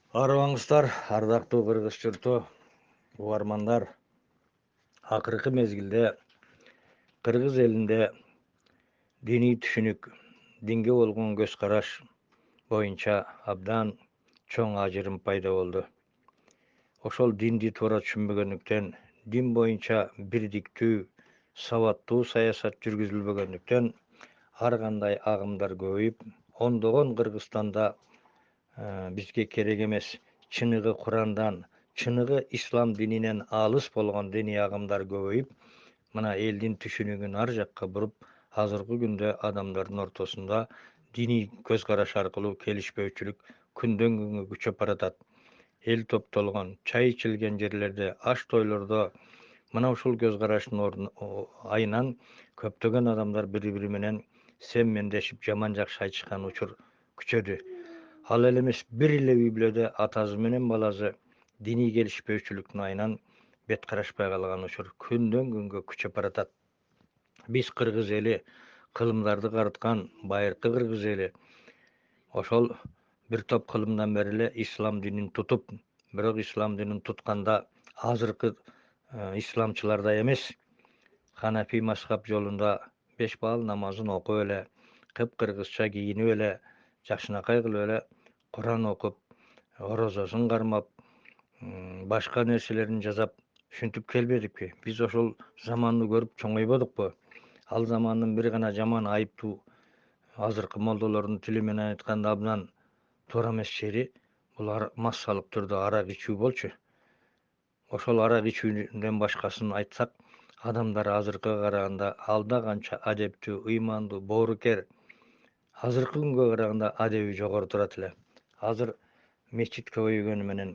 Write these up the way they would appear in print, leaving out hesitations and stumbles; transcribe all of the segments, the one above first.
Арыбаңыздар, ардактуу кыргыз журту, угармандар. Акыркы мезгилде кыргыз элинде диний түшүнүк, динге болгон көз караш боюнча абдан чоң ажырым пайда болду. Ошол динди туура түшүнбөгөндүктөн, дин боюнча бирдиктүү, сабаттуу саясат жүргүзүлбөгөндүктөн ар кандай агымдар көбөйүп, ондогон Кыргызстанда бизге керек эмес, чыныгы Курандан, чыныгы ислам дининен алыс болгон диний агымдар көбөйүп, мына элдин түшүнүгүн ар жакка буруп, азыркы күндө адамдардын ортосунда диний көз караш аркылуу келишпөөчүлүк күндөн күнгө күчөп баратат. Эл топтолгон, чай ичилген жерлерде, аш тойлордо мына ушул көз караштын айынан көптөгөн адамдар бири-бири менен сем-мендешип жаман жакшы айтышкан учур күчөдү. Ал эле эмес, бир эле үй бүлөдө атасы менен баласы диний келишпөөчүлүктүн айынан бет карашпай калган учур күндөн күнгө күчөп баратат. Биз кыргыз эли, кылымдарды карыткан байыркы кыргыз эли, ошол бир топ кылымдан бери эле ислам динин тутуп, бирок ислам динин тутканда азыркы исламчылардай эмес, Ханафи мазхаб жолунда 5 баал намазын окуп эле, кыпкыргызча кийинип эле, жакшынакай кылып эле Куран окуп, орозосун кармап, башка нерселерин жасап ушинтип келбедикпи? Биз ошол заманды көрүп чоңойбодукпу? Ал замандын бир гана жаман айыптуу, азыркы молдолордун тили менен айтканда абдан туура эмес жери булар массалык түрдө арак ичүү болчу. Ошол арак ичүүдөн башкасын айтсак, адамдар азыркыга караганда алда канча адептүү, ыймандуу, боорукер, азыркы күнгө караганда адеби жогору турат эле. Азыр мечит көбөйгөнү менен,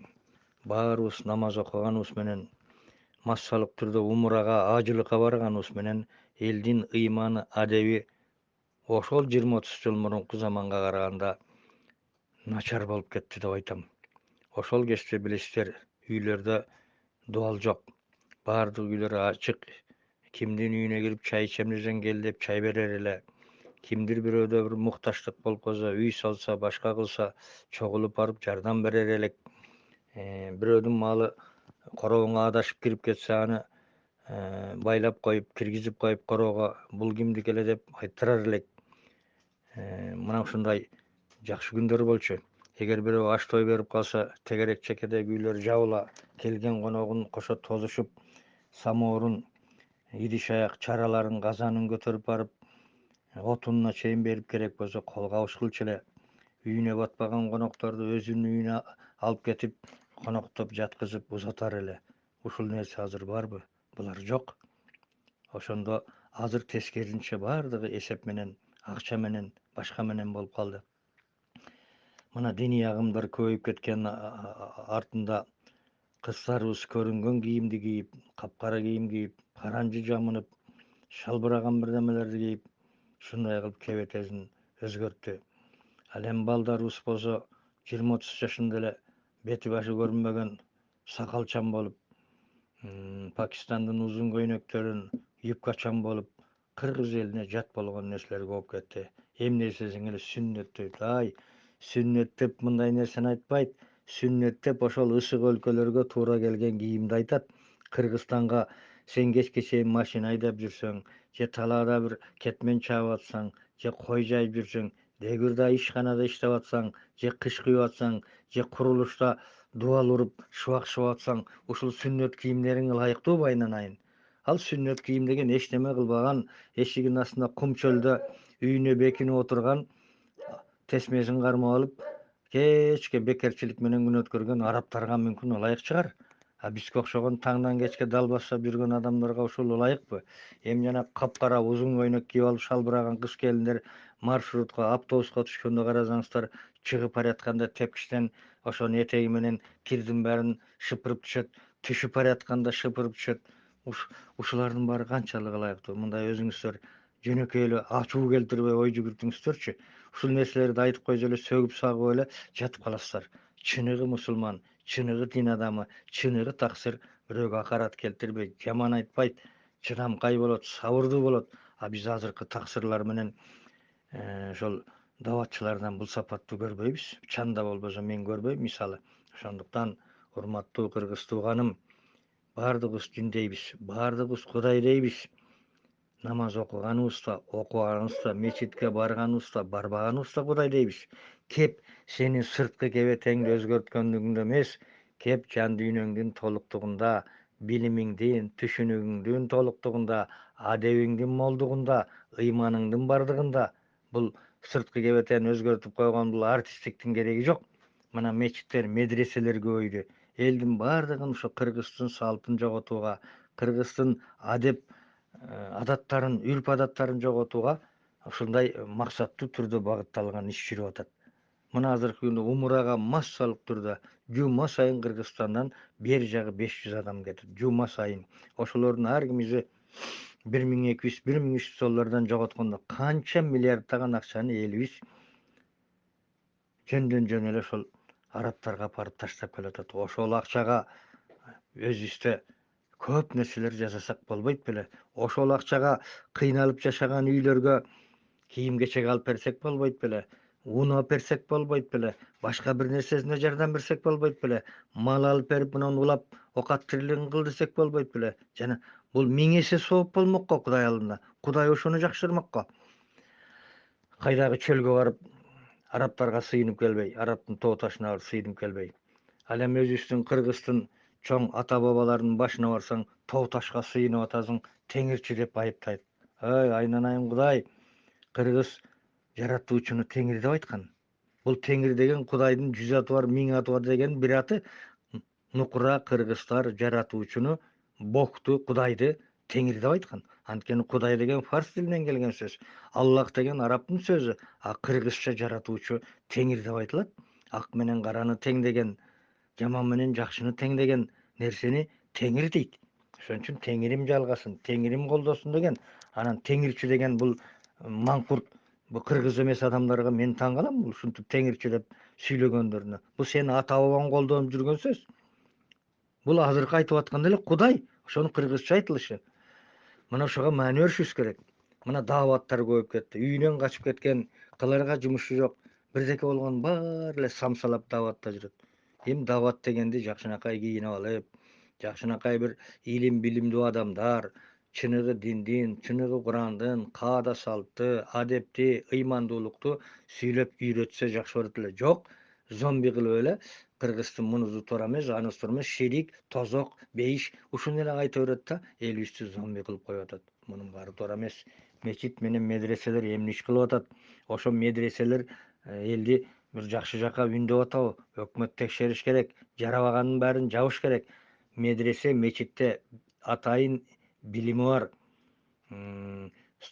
баарыбыз намаз окуганыбыз менен, массалык түрдө умурага, ажылыкка барганыбыз менен элдин ыйманы, адеби ошол 20-30 жыл мурунку заманга караганда начар болуп кетти деп айтам. Ошол кезде билесиздер, үйлөрдө дуал жок. Баардык үйлөр ачык. Кимдин үйүнө кирип чай ичем десең кел деп чай берер эле. Кимдир бирөөдө бир мукташтык болуп калса, үй салса, башка кылса, чогулуп барып жардам берер элек. Бирөөдүн малы коробуңа адашып кирип кетсе, аны байлап коюп, киргизип коюп короого, бул кимдики эле деп айттырар элек. Мына ушундай жакшы күндөр болчу. Эгер бирөө аш той берип калса, тегерек чекедеги үйлөр жабыла, келген коногун кошо тозушуп, самоорун, идиш аяк чараларын, казанын көтөрүп барып, отунуна чейин берип, керек болсо кол кабыш кылчу эле. Үйүнө батпаган конокторду өзүнүн үйүнө алып кетип, коноктоп жаткызып узатар эле. Ушул нерсе азыр барбы? Булар жок. Ошондо азыр тескерисинче баардыгы эсеп менен, акча менен, башка менен болуп калды. Мына диний агымдар көбөйүп кеткен артында кыздарыбыз көрүнгөн кийимди кийип, капкара кийим кийип, паранжы жамынып, шалбыраган бирдемелерди кийип, ушундай кылып кебетесин өзгөрттү. Ал эми балдарыбыз болсо 20-30 жашында эле бети башы көрүнбөгөн сакалчан болуп, Пакистандын узун көйнөктөрүн юбкачан болуп, кыргыз элине жат болгон нерселер болуп кетти. Эмне десең эле сүннөт дейт. Сүннөт деп мындай нерсени айтпайт. Сүннөт деп ошол ысык өлкөлөргө туура келген кийимди айтат. Кыргызстанга сен кечке чейин машина айдап жүрсөң, же талаада бир кетмен чаап атсаң, же кой жайып жүрсөң, дегбирда ишканада иштеп атсаң, же кыш күйүп атсаң, же курулушта дубал уруп, шубак шыбап атсаң, ушул сүннөт кийимдериң ылайыктуубу айнанайын? Ал сүннөт кийим деген эчтеме кылбаган, эшигинин астында кум чөлдө үйүнө бекинип отурган, тесмесин кармап алып, кечке бекерчилик менен күн өткөргөн арабтарга мүмкүн ылайык чыгар. А бизге окшогон таңдан кечке дал баштап жүргөн адамдарга ушул ылайыкпы? Эми жана капкара узун көйнөк кийип алып шалбыраган кыз келиндер маршрутка, автобуска түшкөндө карасаңыздар, чыгып баратканда тепкичтен ошонун этеги менен кирдин баарын шыпырып түшөт, түшүп баратканда шыпырып түшөт. Ушулардын баары канчалык ылайыктуу? Мындай өзүңүздөр жөнөкөй эле ачуу келтирбей ой жүгүртүңүздөрчү. Ушул нерселерди айтып койсо эле сөгүп сагып эле жатып каласыздар. Чыныгы мусулман, чыныгы дин адамы, чыныгы таксир бирөөгө акарат келтирбейт, жаман айтпайт, чыдамкай болот, сабырдуу болот. А биз азыркы таксырлар менен ошол dawatçılardan bul sapatты görбөйбүz. Çanda bolbosa men görбөйм misaly. Ошондуктан урматтуу кыргыз тууганым, баардыгыбыз дин дейбиз, баардыгыбыз Кудай дейбиз. Намаз окуганыбызда, окубаганыбызда, мечитке барганыбызда, барбаганыбызда Кудай дейбиз. Кеп сени сырткы кебетеңди өзгөрткөндүгүндө эмес, кеп жан дүйнөңдүн толуктугунда, билимиңдин, түшүнүгүңдүн толуктугунда, адебиңдин молдугунда, ыйманыңдын бардыгында. Бул сырткы кебетени өзгөртүп койгон бул артисттиктин кереги жок. Мына мечиттер, медреселер көбөйдү. Элдин бардыгын ушу кыргыздын салтын жоготууга, кыргыздын адеп адаттарын, үрп адаттарын жоготууга ушундай максаттуу түрдө багытталган иш жүрүп атат. Мына азыркы күндө умурага массалык түрдө жума сайын Кыргызстандан бери жагы 500 адам кетет. Жума сайын. Ошолордун ар кимиси 1200, 1300 доллардан жоготкондо канча миллиардтаган акчаны элибиз жөндөн жөн эле ошол арабтарга апарып таштап келатат. Ошол акчага өзүбүздө көп нерселер жасасак болбойт беле? Ошол акчага кыйналып жашаган үйлөргө кийим кечек алып берсек болбойт беле? Un алып берсек болбойт беле? Башка бир нерсесине жардам берсек болбойт беле? Мал алып берип мунун улап окат тирилигин кыл десек болбойт беле? Жана бул 1000 эсе сооп болмокко Кудай алдында. Кудай ошону жакшырмакка. Кайдагы чөлгө барып арабтарга сыйынып келбей, арабтын тоо ташына барып сыйынып келбей. Ал эми өзүбүздүн Кыргыздын чоң ата бабаларынын башына барсаң, тоо ташка сыйынып атасың, теңирчи деп айыптайт. Ой, айнанайым Кудай, Кыргыз жаратуучуну теңир деп айткан. Бул теңир деген Кудайдын 100 аты бар, 1000 аты бар деген бир аты. Нукура кыргыздар жаратуучуну, Богту, Кудайды теңир деп айткан. Анткени Кудай деген фарс тилинен келген сөз. Аллах деген арабтын сөзү, а кыргызча жаратуучу теңир деп айтылат. Ак менен караны теңдеген, жаман менен жакшыны теңдеген нерсени теңир дейт. Ошон үчүн теңирим жалгасын, теңирим колдосун деген. Анан теңирчи деген бул маңкурт, бул кыргыз эмес адамдарга мен таң калам, бул ушинтип теңирчи деп сүйлөгөндөрүнө. Бул сенин ата бабаң колдонуп жүргөн сөз. Бул азыркы айтып аткан эле Кудай, ошонун кыргызча айтылышы. Мына ошого маани беришибиз керек. Мына дааваттар көбөйүп кетти. Үйүнөн качып кеткен, кыларга жумушу жок, бирдеке болгон баары эле самсалап дааватта жүрөт. Эми даават дегенди жакшынакай кийинип алып, жакшынакай бир илим билимдүү адамдар, чыныгы диндин, чыныгы Курандын каада салтты, адепти, ыймандуулукту сүйлөп үйрөтсө жакшы болот эле. Жок, зомби кылып эле Кыргыздын мунусу туура эмес, анысы туура эмес, ширик, тозок, бейиш ушуну эле айта берет да, элибизди зомби кылып коюп атат. Мунун баары туура эмес. Мечит менен медреселер эмне иш кылып атат? Ошо медреселер элди бир жакшы жака үндөп атабы? Өкмөт текшериш керек, жарабаганын баарын жабыш керек. Медресе, мечитте атайын билими бар,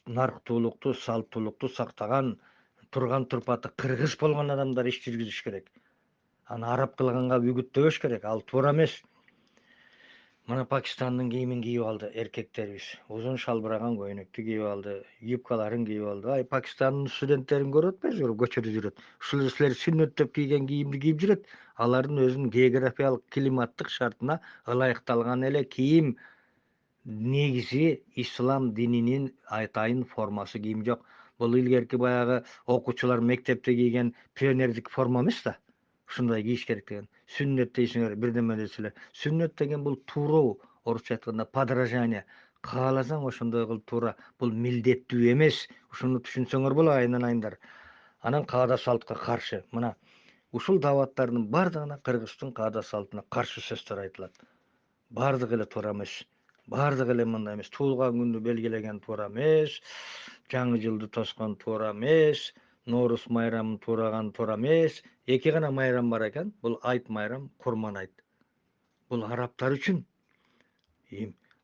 нарктуулукту, салттуулукту сактаган, турган турпаты кыргыз болгон адамдар иш жүргүзүш керек. Аны араб кылганга үгүттөбөш керек, ал туура эмес. Мына Пакистандын кийимин кийип алды эркектерибиз. Узун шалбыраган көйнөктү кийип алды, юбкаларын кийип алды. Ай, Пакистандын студенттерин көрүп атпайсызбы, көчөдө жүрөт. Ушул силер сүннөт деп кийген кийимди кийип жүрөт. Алардын өзүнүн географиялык, климаттык шартына ылайыкталган эле кийим. Негизи ислам дининин атайын формасы кийим жок. Бул илгерки баягы окуучулар мектепте кийген пионердик форма эмес да. Ушундай кийиш керек деген. Сүннөт дейсиңер, бирдеме десеңер. Сүннөт деген бул тууруу, орусча айтканда подражание. Кааласаң ошондой кыл туура. Бул милдеттүү эмес. Ушуну түшүнсөңөр болот, айнанайымдар. Анан каада салтка каршы. Мына ушул дааваттардын бардыгына Кыргыздын каада салтына каршы сөздөр айтылат. Бардыгы эле туура эмес. Бардыгы эле мындай эмес. Туулган күндү белгилеген туура эмес. Жаңы жылды тоскон туура эмес. Ноорус майрамын туураган туура эмес. Эки гана майрам бар экен. Бул айт майрам, Курман айт. Бул арабтар үчүн.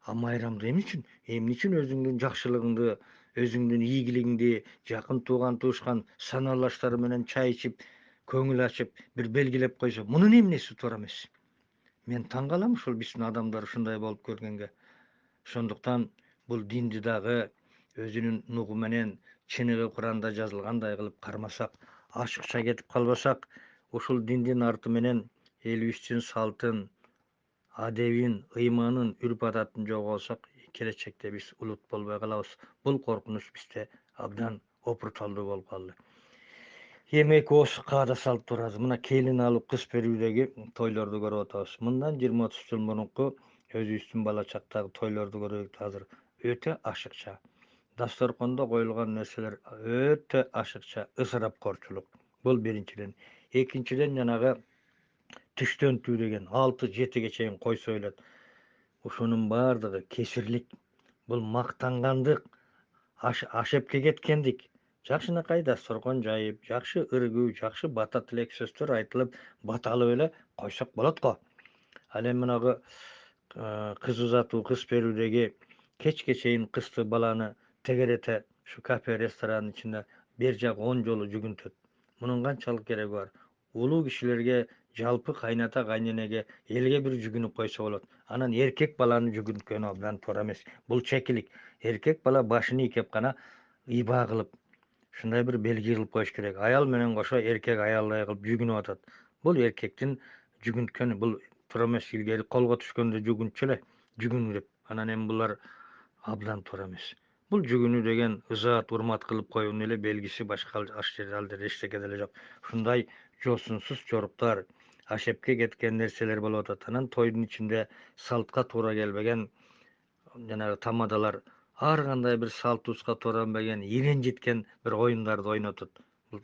А майрамды эмне үчүн? Эмне үчүн өзүңдүн жакшылыгыңды, өзүңдүн ийгилигиңди жакын тууган туушкан санаалаштары менен чай ичип, көңүл ачып, бир белгилеп койсо, мунун эмнеси туура эмес? Мен таң калам ушул биздин адамдар ушундай болуп көргөнгө. Ошондуктан бул динди дагы өзүнүн нугу менен чыныгы Куранда жазылгандай кылып кармасак, ачыкча кетип калбасак, ушул диндин арты менен элибиздин салтын, адебин, ыйманын, үрп адатын жоголсок, келечекте биз улут болбой калабыз. Бул коркунуч бизде абдан опурталдуу болуп калды. Yemek osu kağıda salıp turarız. Mına kelin alıp kız berүүдegi toylordu görüp otabız. Mından 20-30 yıl murunku özübüzdün bala çaktagı toylordu görüp hazır öte aşıkça. Dastorkonda koyulgan nerseler öte aşıkça, ısırapkorçuluk. Bul birinçiden. Ekinçiden janağı tüштөн tүү деген 6-7 чейин кой сойлот. Ушунун баардыгы кесирлик. Бул мактанганdyk, ашепке кеткендик. Жакшынакай дасторкон жайып, жакшы ыргүү, жакшы бата тилек сөздөр айтылып, баталып эле койсок болот го. Ал эми мынагы кыз узатуу, кыз берүүдеги кечке чейин кызды баланы тегерете ушу кафе ресторанын ичинде бер жак 10 жолу жүгүнтөт. Мунун канчалык кереги бар? Улуу кишилерге, жалпы кайната кайненеге, элге бир жүгүнүп койсо болот. Анан эркек баланы жүгүнткөнү абдан туура эмес. Бул чекилик. Эркек бала башын ийкеп гана ыйбаа кылып, ушундай бир белги кылып коюш керек. Аял менен кошо эркек аялдай кылып жүгүнүп атат. Бул эркектин жүгүнткөнү, бул туура эмес. Илгери колго түшкөндө жүгүнчү эле, жүгүн деп. Анан эми булар абдан туура эмес. Бул жүгүнүү деген ызаат, урмат кылып коюунун эле белгиси, башка аш жерде эчтеке деле жок. Ушундай жосунсуз жоруктар, ашепке кеткен нерселер болуп атат. Анан тойдун ичинде салтка туура келбеген жанагы тамадалар, ар кандай бир салтыбызга туура келбеген, иренжиткен бир оюндарды ойнотот. Бул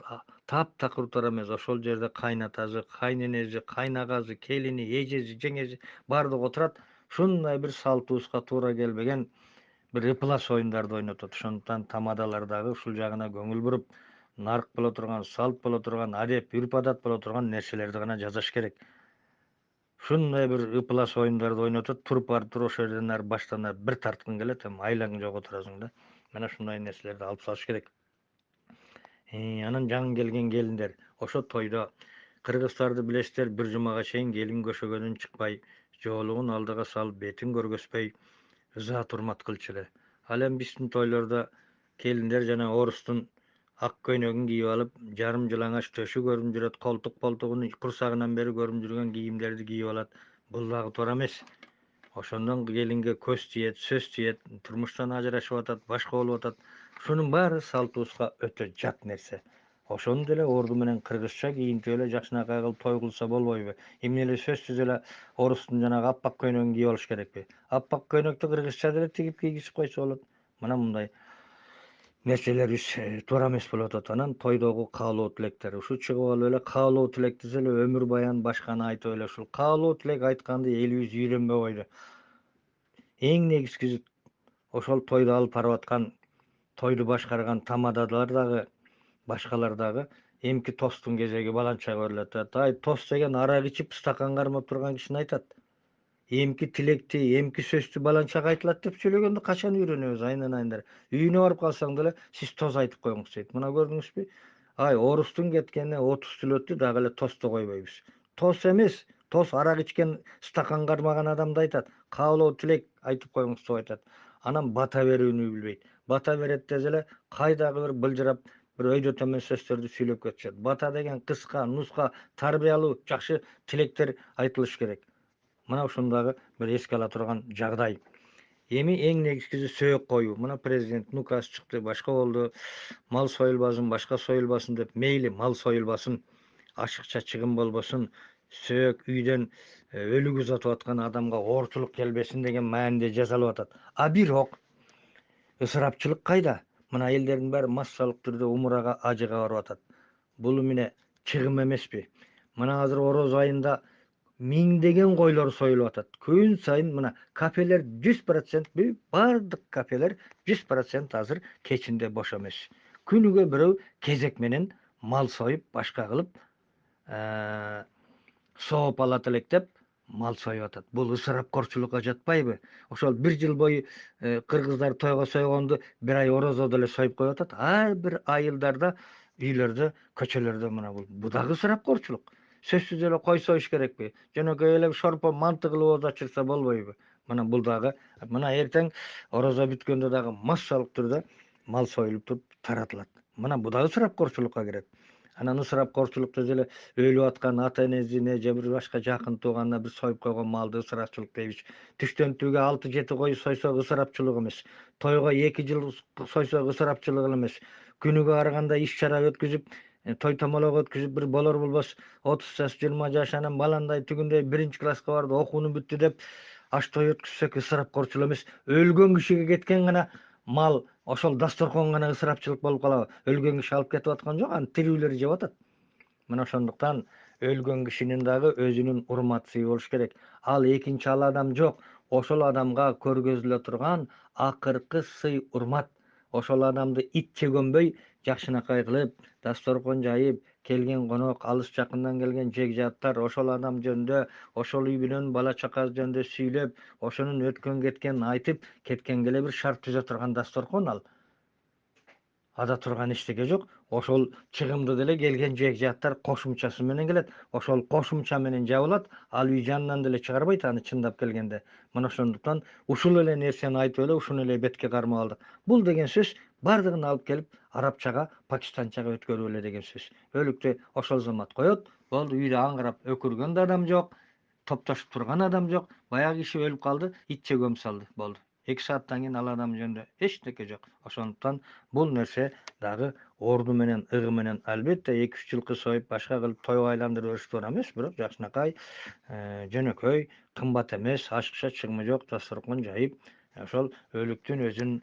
таптакыр туура эмес. Ошол жерде кайнатасы, кайненеси, кайнагасы, келини, эжеси, жеңеси баардыгы отурат. Ушундай бир салтыбызга туура келбеген бир ыплас оюндарды ойнотот. Ошондуктан тамадалар дагы ушул жагына көңүл буруп, нарк боло турган, салт боло турган, адеп, үрп адат боло турган нерселерди гана жасаш керек. Ушундай бир ыплас оюндарды ойнотот, туруп барып туруп ошол жерден ары баштан бир тарткың келет, эми айлаң жок отурасың да. Мына ушундай нерселерди алып салыш керек. Анан жаңы келген келиндер, ошо тойдо кыргыздарды билесиздер, бир жумага чейин келин көшөгөдөн чыкпай, жоолугун алдыга салып, бетин көргөзбөй, ызаат урмат кылчу эле. Ал эми биздин тойлордо келиндер жана орустун ак көйнөгүн кийип алып, жарым жылаңач төшү көрүнүп жүрөт, колтугун курсагынан бери көрүнүп жүргөн кийимдерди кийип алат. Бул дагы туура эмес. Ошондон келинге көз тиет, сөз тиет, турмуштан ажырашып атат, башка болуп атат. Ушунун баары салтыбызга өтө жат нерсе. Ошону деле орду менен кыргызча кийинтип эле жакшынакай кылып той кылса болбойбу? Эмне эле сөзсүз эле орустун жанагы аппак көйнөгүн кийип алыш керекпи? Аппак көйнөктү кыргызча деле тигип кийгизип койсо болот. Мына мындай нерселерибиз туура эмес болуп атат. Анан тойдогу каалоо тилектер. Ушу чыгып алып эле каалоо тилек эле өмүр баян башканы айтып эле ушул каалоо тилек айтканды элибиз үйрөнбөй койду. Эң негизгиси ошол тойду алып барып аткан, тойду башкарган тамадалар дагы, башкалар дагы эмки тостун кезеги баланча көрүлөт. Ай, тост деген арак ичип стакан кармап турган кишини айтат. Эмки тилекти, эмки сөздү баланчага айтылат деп сүйлөгөндү качан үйрөнөбүз, айнанайындар. Үйүнө барып калсаң деле сиз тоз айтып коюңуз дейт. Мына көрдүңүзбү? Ай, орустун кеткенине 30 жыл өттү, дагы эле тосту койбойбуз. Тос эмес, тос арак ичкен, стакан кармаган адамды айтат. Каалоо тилек айтып коюңуз деп айтат. Анан бата берүүнү билбейт. Бата берет десе эле кайдагы бир былжырап, бир өйдө төмөн сөздөрдү сүйлөп кетишет. Бата деген кыска, нуска, тарбиялуу, жакшы тилектер айтылыш керек. Мына ушундагы бир эске ала турган жагдай. Эми эң негизгиси сөөк коюу. Мына президенттин указы чыкты, башка болду. Мал союлбасын, башка союлбасын деп, мейли мал союлбасын, ашыкча чыгым болбосун, сөөк үйдөн өлүк узатып аткан адамга оорчулук келбесин деген мааниде жасалып атат. А бирок ысырапчылык кайда? Мына элдердин баары массалык түрдө умурага, ажыга барып атат. Бул эмне чыгым эмеспи? Мына азыр ороз айында миңдеген койлор союлуп атат. Күн сайын мына кафелер 100%, баардык кафелер 100% азыр кечинде бош эмес. Күнүгө бирөө кезек менен мал союп, башка кылып, сооп алат элек деп мал союп атат. Бул ысырапкорчулукка жатпайбы? Ошол бир жыл бою кыргыздар тойго сойгонду бир ай орозодо деле союп коюп атат. Ар бир айылдарда, үйлөрдө, көчөлөрдө мына бул дагы ысырапкорчулук. Сөзсүз эле кой союш керекпи? Жөнөкөй эле шорпо манты кылып оозо ачырса болбойбу? Мына бул дагы, мына эртең орозо бүткөндө дагы массалык түрдө мал союлуп туруп таратылат. Мына бул дагы ысырапкорчулукка кирет. Анан ысырапкорчулук десе эле өлүп аткан ата энесине же бир башка жакын тууганына бир союп койгон малды ысырапчылык дейбиз. Түштөн түүгө 6-7 кой сойсок ысырапчылык эмес. Тойго 2 жыл сойсок ысырапчылык эмес. Күнүгө ар кандай иш чара өткүзүп, той томолок өткүзүп бир болор болбос 30 жаш 20 жаш анан баландай түгүндөй 1-класска барды, окууну бүттү деп аш той өткүзсөк ысырапкорчулук эмес. Өлгөн кишиге кеткен гана мал ошол дасторкон гана ысырапчылык болуп калабы? Өлгөн киши алып кетип аткан жок, аны тирүүлөр жеп атат. Мына ошондуктан өлгөн кишинин дагы өзүнүн урмат сыйы болуш керек. Ал экинчи ал адам жок. Ошол адамга көргөзүлө турган акыркы сый урмат. Ошол адамды ит жегөнбөй жакшынакай кылып, дасторкон жайып, келген конок, алыс жакындан келген жегжаттар ошол адам жөнүндө, ошол үй менен бала чакасы жөнүндө сүйлөп, ошонун өткөн кеткенин айтып, кеткенге эле бир шарт түзө турган дасторкон ал. Ада турган эчтеке жок. Ошол чыгымды деле келген жегжаттар кошумчасы менен келет. Ошол кошумча менен жабылат. Ал үй жанынан деле чыгарбайт аны чындап келгенде. Мына ошондуктан ушул эле нерсени айтып эле ушуну эле бетке кармап алдык. Бул деген сөз бардыгын алып келип арабчага, пакистанчага өткөрүп эле деген сөз. Өлүктү ошол замат коет. Болду, үйдө аңгырап өкүргөн да адам жок. Топтошуп турган адам жок. Баягы киши өлүп калды, итче көмүп салды. Болду. 2 сааттан кийин ал адам жөнүндө эчтеке жок. Ошондуктан бул нерсе дагы орду менен, ыгы менен албетте 2-3 жылкы союп, башка кылып той айландырып өрүш туура эмес, бирок жакшынакай, жөнөкөй, кымбат эмес, ашыкча чыгымы жок дасторкон жайып, ошол өлүктүн өзүн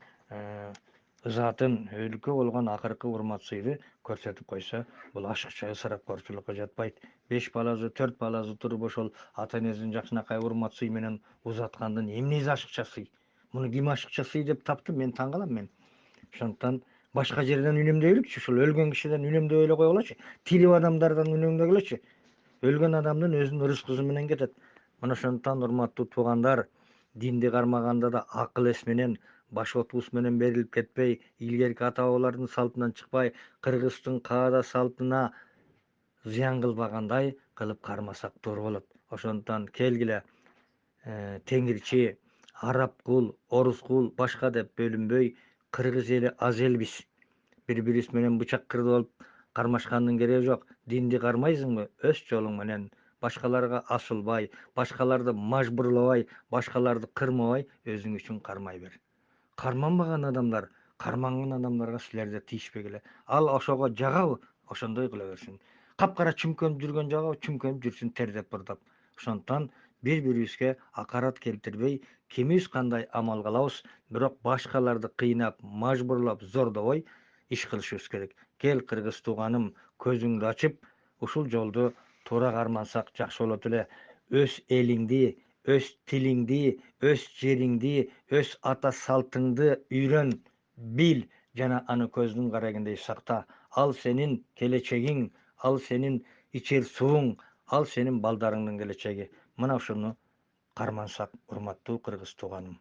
затын, өлүккө болгон акыркы урмат сыйды көрсөтүп койсо, бул ашыкча ысырапкорчулукка жатпайт. 5 баласы, 4 баласы туруп ошол ата энесин жакшынакай урмат сый менен узаткандын эмнеси ашыкча сый? Муну ким ашыкча сый деп тапты? Мен таң калам мен. Ошондуктан башка жерден үнөмдөйлүкчү, ушул өлгөн кишиден үнөмдөп эле койгулачы. Тирип адамдардан үнөмдөгүлөчү. Өлгөн адамдын өзүнүн рызкысы менен кетет. Мына ошондуктан урматтуу туугандар, динди кармаганда да акыл эс менен, баш отубуз менен берилип кетпей, илгерки ата бабалардын салтынан чыкпай, кыргыздын каада салтына зыян кылбагандай кылып кармасак туура болот. Ошондуктан келгиле, теңирчи, араб кул, орус кул, башка деп бөлүнбөй, кыргыз эли аз элбиз. Бири-бирибиз менен бычак кырды болуп кармашкандын кереги жок. Динди кармайсыңбы? Өз жолуң менен, башкаларга асылбай, башкаларды мажбурлабай, башкаларды кырмабай, өзүң үчүн кармай бер. Карманбаган адамдар, карманган адамдарга силерде тийишпегиле. Ал ошого жагабы, ошондой кыла берсин. Капкара чүмкөнүп жүргөн жагабы, чүмкөнүп жүрсүн тердеп бурдап. Ошондуктан бири-бирибизге акарат келтирбей, кимибиз кандай амал кылабыз, бирок башкаларды кыйнап, мажбурлап, зордобой иш кылышыбыз керек. Кел, кыргыз тууганым, көзүңдү ачып, ушул жолду туура кармансак жакшы болот эле. Өз элиңди, өз тилиңди, өз жериңди, өз ата салтыңды үйрөн, бил жана аны көздүн карагендей сакта. Ал сенин келечегиң, ал сенин ичер сууң, ал сенин балдарыңдын келечеги. Мына ушуну кармансак, урматтуу кыргыз тууганым.